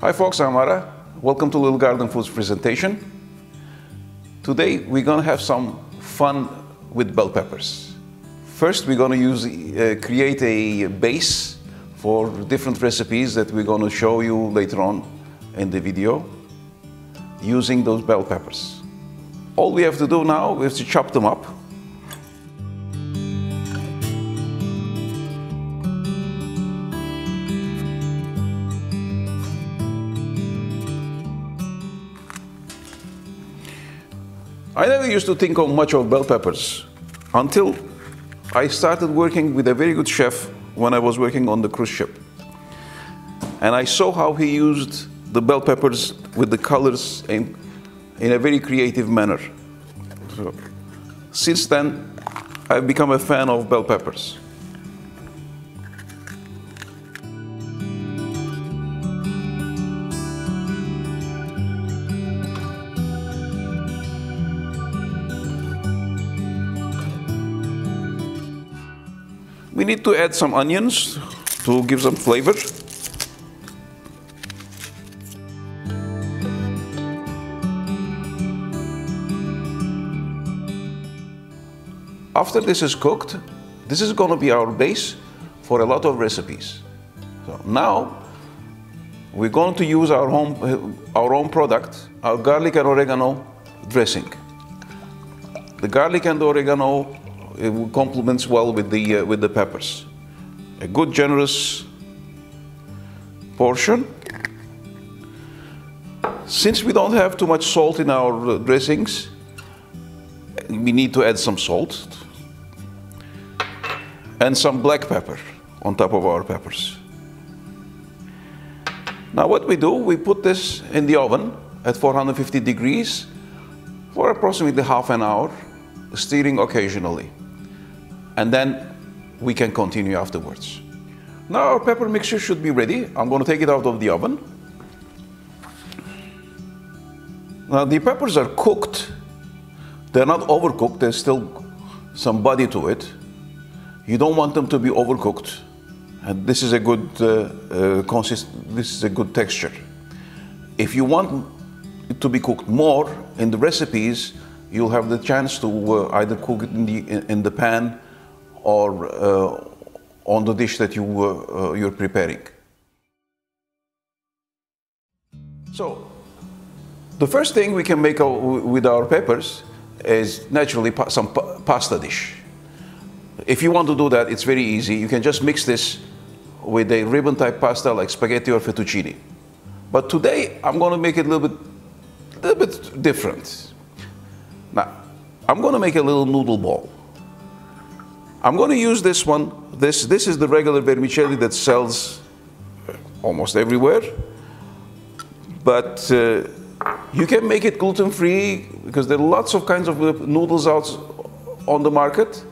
Hi folks, I'm Ara. Welcome to Little Garden Foods presentation. Today we're going to have some fun with bell peppers. First we're going to create a base for different recipes that we're going to show you later on in the video using those bell peppers. All we have to do now is to chop them up. I never used to think of much of bell peppers until I started working with a very good chef when I was working on the cruise ship. And I saw how he used the bell peppers with the colors in a very creative manner. So, since then, I've become a fan of bell peppers. We need to add some onions to give some flavor. After this is cooked, this is going to be our base for a lot of recipes. So now we're going to use our own product, our garlic and oregano dressing. The garlic and oregano complements well with the peppers. A good generous portion. Since we don't have too much salt in our dressings, we need to add some salt and some black pepper on top of our peppers. Now what we do, we put this in the oven at 450 degrees for approximately half an hour, stirring occasionally. And then we can continue afterwards. Now our pepper mixture should be ready. I'm going to take it out of the oven. Now the peppers are cooked. They're not overcooked. There's still some body to it. You don't want them to be overcooked. And this is a good this is a good texture. If you want it to be cooked more in the recipes, you'll have the chance to either cook it in the pan or on the dish that you're preparing. So, the first thing we can make with our peppers is naturally some pasta dish. If you want to do that, it's very easy. You can just mix this with a ribbon type pasta like spaghetti or fettuccine. But today, I'm going to make it a little bit different. Now, I'm going to make a little noodle ball. I'm going to use this one. This is the regular vermicelli that sells almost everywhere. But you can make it gluten-free because there are lots of kinds of noodles out on the market.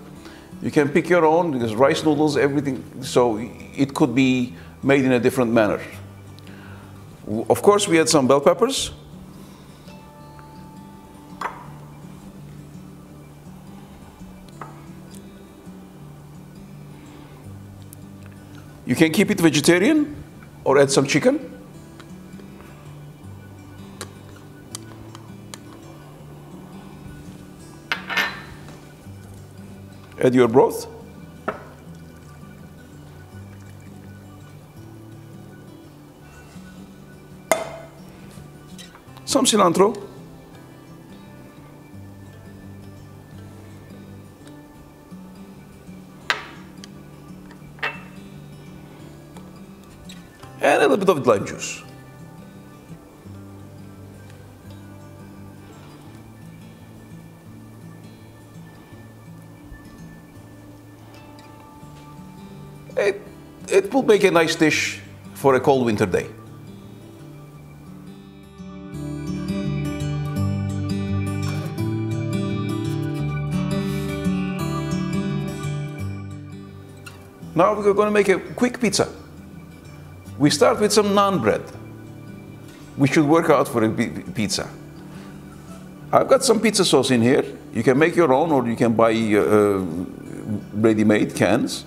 You can pick your own. There's rice noodles, everything. So it could be made in a different manner. Of course, we add some bell peppers. You can keep it vegetarian or add some chicken. Add your broth. Some cilantro. And a little bit of lime juice. It will make a nice dish for a cold winter day. Now we're going to make a quick pizza. We start with some naan bread. We should work out for a pizza. I've got some pizza sauce in here. You can make your own or you can buy ready-made cans.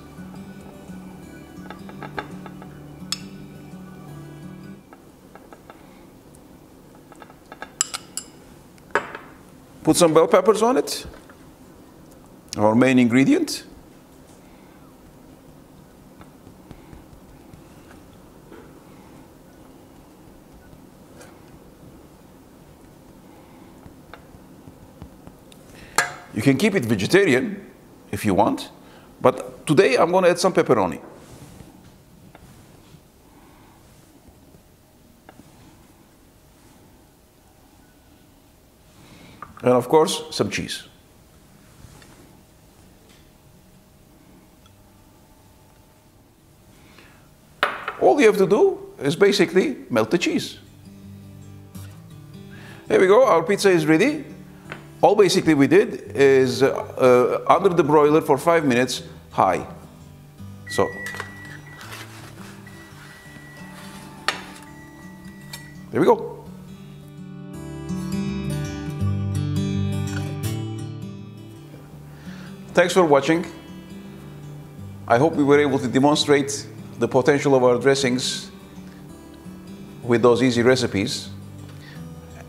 Put some bell peppers on it, our main ingredient. You can keep it vegetarian if you want, but today I'm going to add some pepperoni. And of course, some cheese. All you have to do is basically melt the cheese. There we go, our pizza is ready. All basically we did is under the broiler for 5 minutes, high. So, there we go. Thanks for watching. I hope we were able to demonstrate the potential of our dressings with those easy recipes.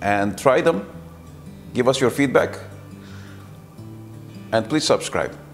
And try them. Give us your feedback. And please subscribe.